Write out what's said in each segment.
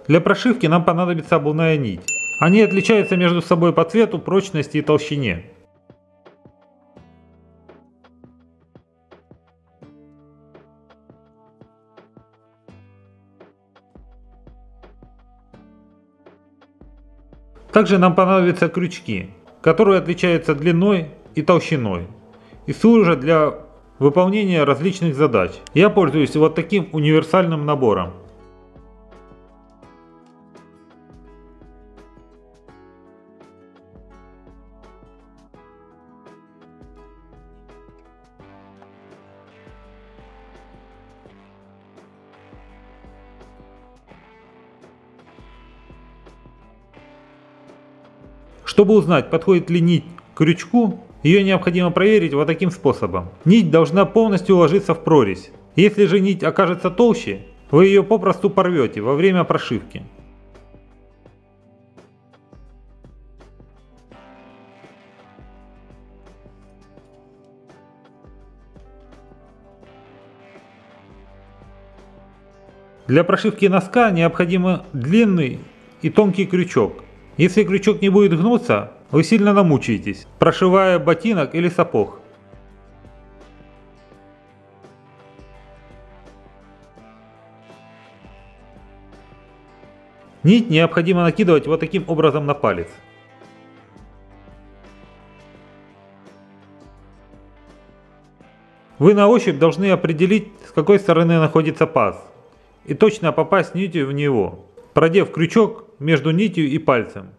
Для прошивки нам понадобится обувная нить. Они отличаются между собой по цвету, прочности и толщине. Также нам понадобятся крючки, которые отличаются длиной и толщиной и служат для выполнения различных задач. Я пользуюсь вот таким универсальным набором. Чтобы узнать, подходит ли нить к крючку, ее необходимо проверить вот таким способом. Нить должна полностью ложиться в прорезь. Если же нить окажется толще, вы ее попросту порвете во время прошивки. Для прошивки носка необходим длинный и тонкий крючок. Если крючок не будет гнуться, вы сильно намучаетесь, прошивая ботинок или сапог. Нить необходимо накидывать вот таким образом на палец. Вы на ощупь должны определить, с какой стороны находится паз, и точно попасть нитью в него, продев крючок между нитью и пальцем.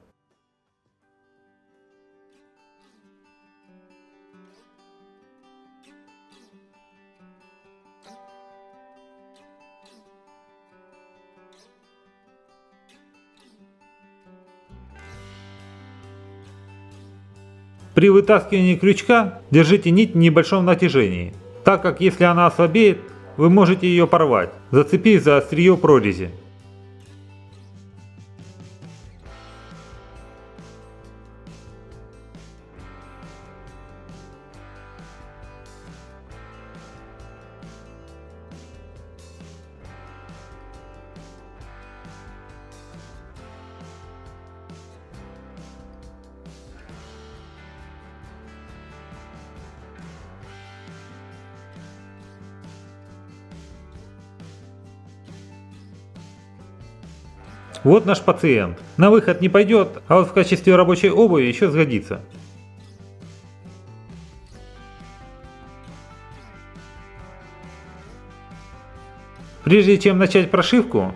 При вытаскивании крючка держите нить в небольшом натяжении, так как если она ослабеет, вы можете ее порвать, зацепив за острие прорези. Вот наш пациент. На выход не пойдет, а вот в качестве рабочей обуви еще сгодится. Прежде чем начать прошивку,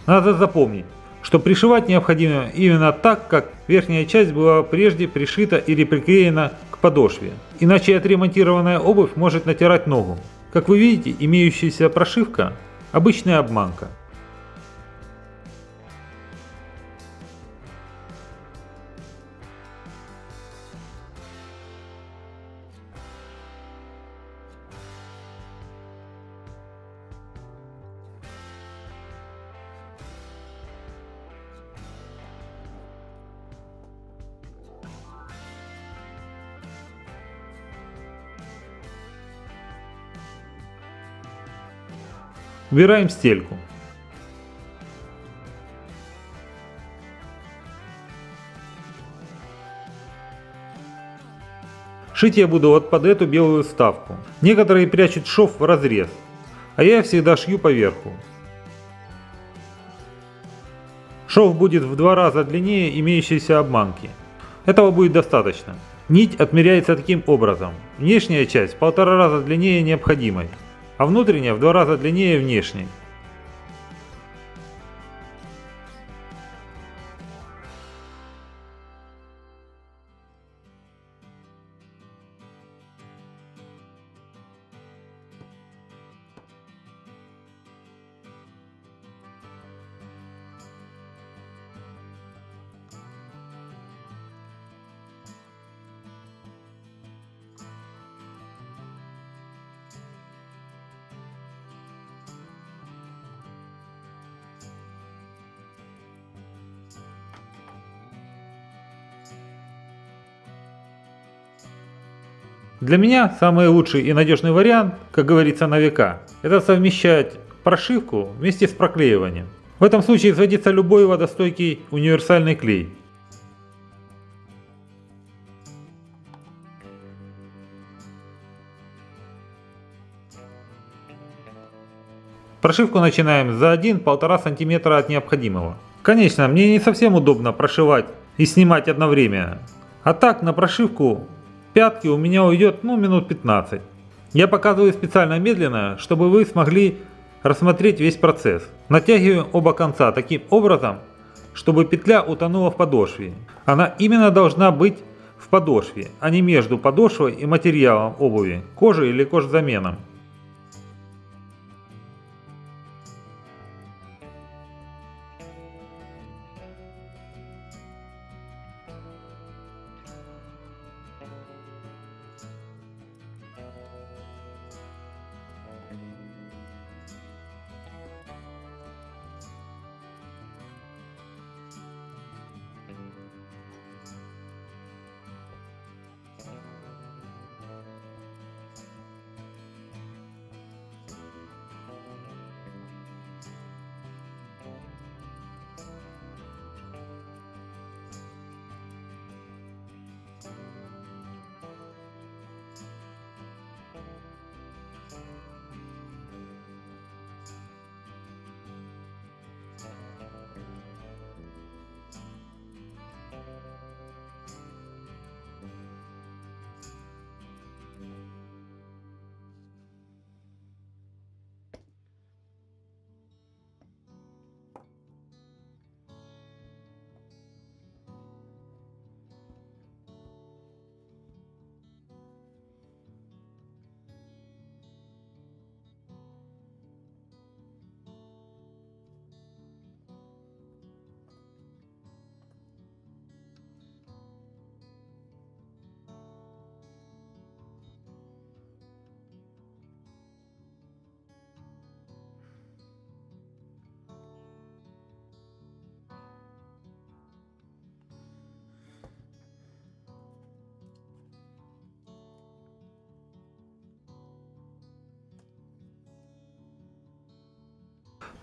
надо запомнить, что пришивать необходимо именно так, как верхняя часть была прежде пришита или приклеена к подошве. Иначе отремонтированная обувь может натирать ногу. Как вы видите, имеющаяся прошивка – обычная обманка. Убираем стельку. Шить я буду вот под эту белую вставку. Некоторые прячут шов в разрез, а я всегда шью поверху. Шов будет в 2 раза длиннее имеющейся обманки. Этого будет достаточно. Нить отмеряется таким образом. Внешняя часть в 1,5 раза длиннее необходимой, а внутренняя в 2 раза длиннее внешней. Для меня самый лучший и надежный вариант, как говорится на века, это совмещать прошивку вместе с проклеиванием. В этом случае сгодится любой водостойкий универсальный клей. Прошивку начинаем за 1-1,5 см от необходимого. Конечно, мне не совсем удобно прошивать и снимать одновременно. А так на прошивку пятки у меня уйдет минут 15. Я показываю специально медленно, чтобы вы смогли рассмотреть весь процесс. Натягиваю оба конца таким образом, чтобы петля утонула в подошве. Она именно должна быть в подошве, а не между подошвой и материалом обуви, кожей или кожзаменом.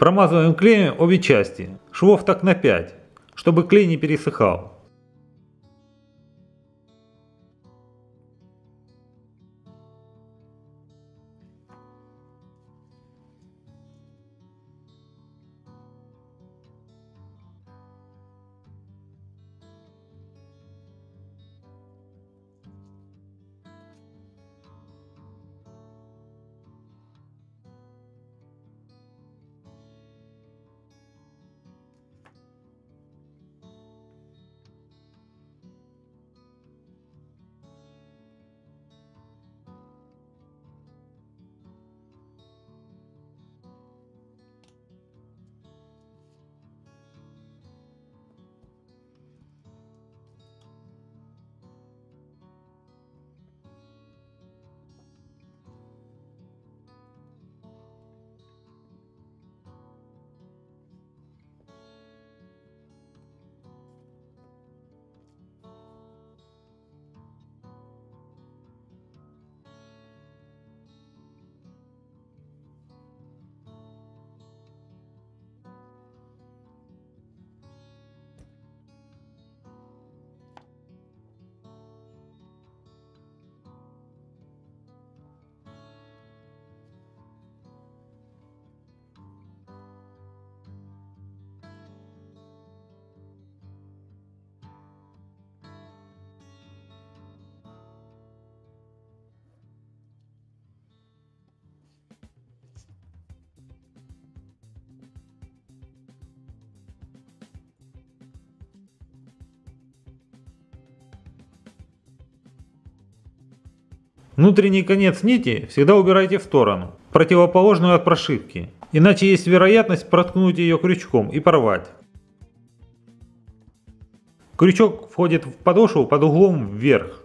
Промазываем клеем обе части, швов так на 5, чтобы клей не пересыхал. Внутренний конец нити всегда убирайте в сторону, противоположную от прошивки, иначе есть вероятность проткнуть ее крючком и порвать. Крючок входит в подошву под углом вверх.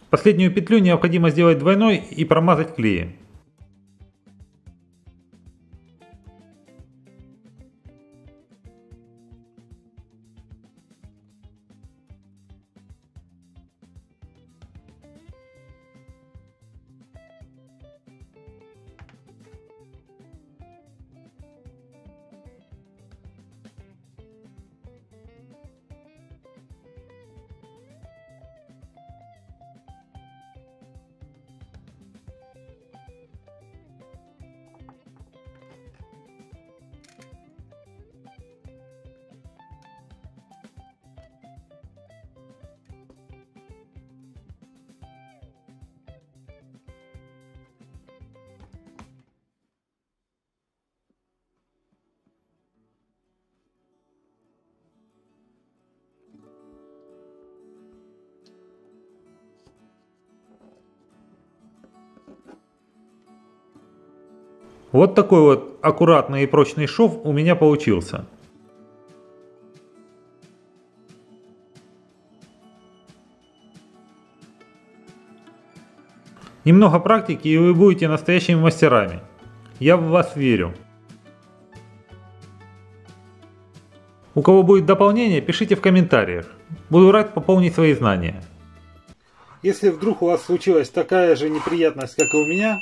Последнюю петлю необходимо сделать двойной и промазать клеем. Вот такой вот аккуратный и прочный шов у меня получился. Немного практики, и вы будете настоящими мастерами. Я в вас верю. У кого будет дополнение, пишите в комментариях. Буду рад пополнить свои знания. Если вдруг у вас случилась такая же неприятность, как и у меня,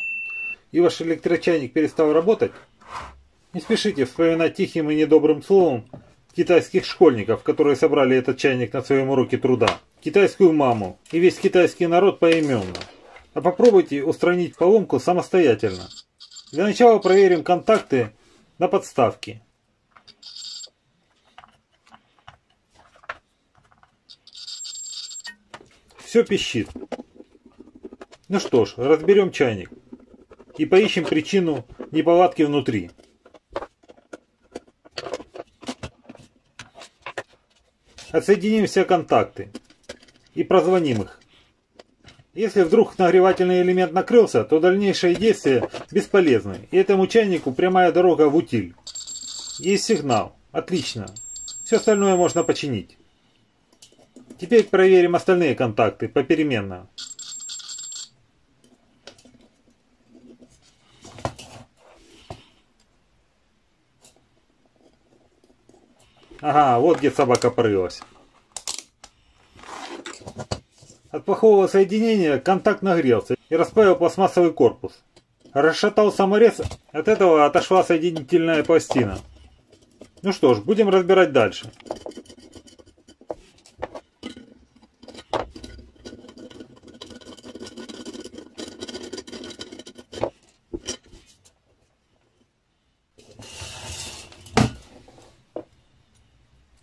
и ваш электрочайник перестал работать, не спешите вспоминать тихим и недобрым словом китайских школьников, которые собрали этот чайник на своем уроке труда, китайскую маму и весь китайский народ поименно. А попробуйте устранить поломку самостоятельно. Для начала проверим контакты на подставке. Все пищит. Ну что ж, разберем чайник и поищем причину неполадки внутри. Отсоединим все контакты и прозвоним их. Если вдруг нагревательный элемент накрылся, то дальнейшие действия бесполезны, и этому чайнику прямая дорога в утиль. Есть сигнал. Отлично. Все остальное можно починить. Теперь проверим остальные контакты попеременно. Ага, вот где собака порылась. От плохого соединения контакт нагрелся и расплавил пластмассовый корпус. Расшатал саморез, от этого отошла соединительная пластина. Ну что ж, будем разбирать дальше.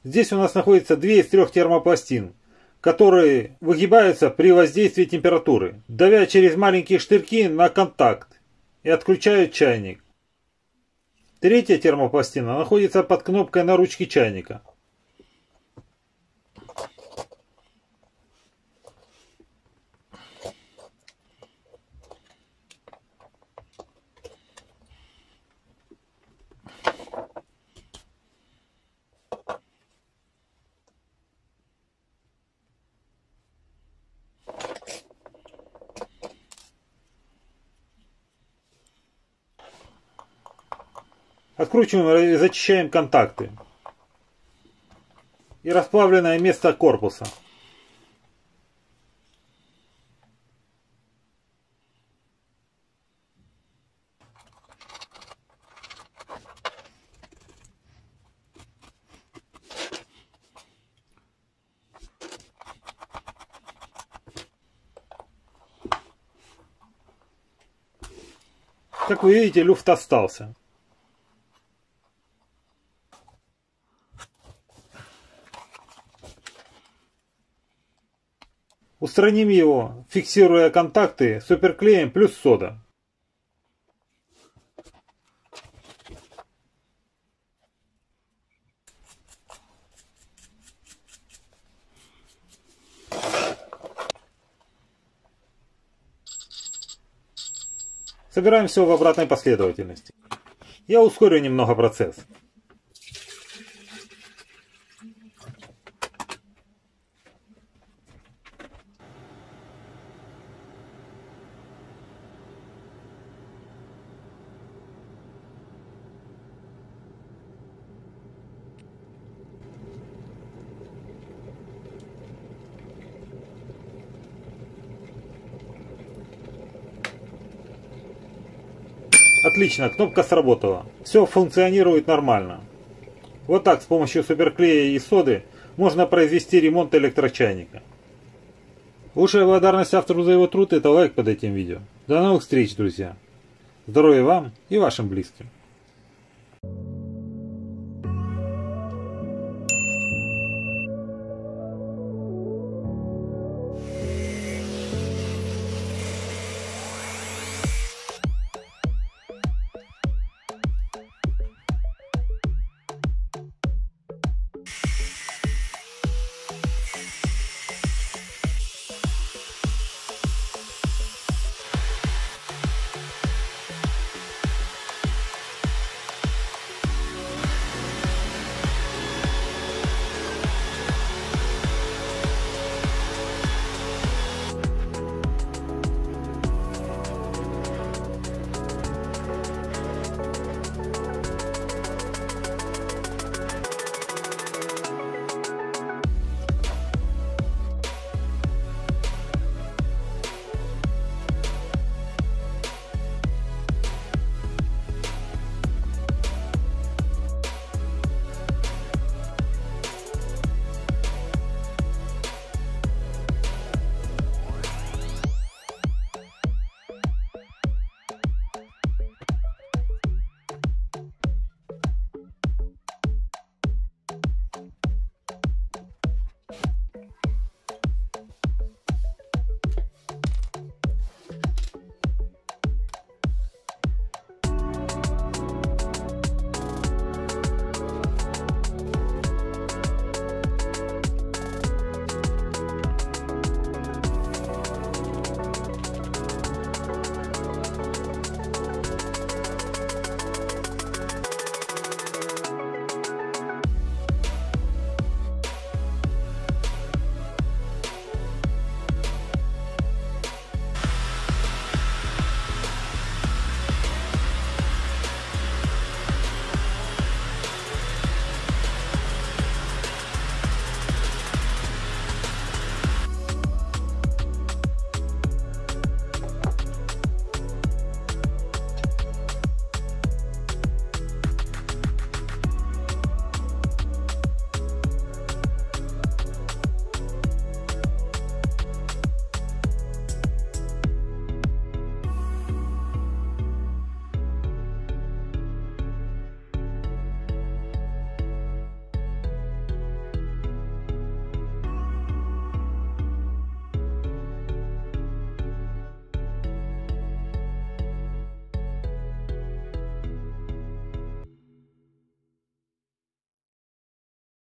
Здесь у нас находится 2 из 3 термопластин, которые выгибаются при воздействии температуры, давя через маленькие штырьки на контакт и отключают чайник. 3-я термопластина находится под кнопкой на ручке чайника. Откручиваем и зачищаем контакты и расплавленное место корпуса. Как вы видите, люфт остался. Устраним его, фиксируя контакты суперклеем плюс сода. Собираем все в обратной последовательности. Я ускорю немного процесс. Отлично, кнопка сработала. Все функционирует нормально. Вот так с помощью суперклея и соды можно произвести ремонт электрочайника. Лучшая благодарность автору за его труд — это лайк под этим видео. До новых встреч, друзья. Здоровья вам и вашим близким.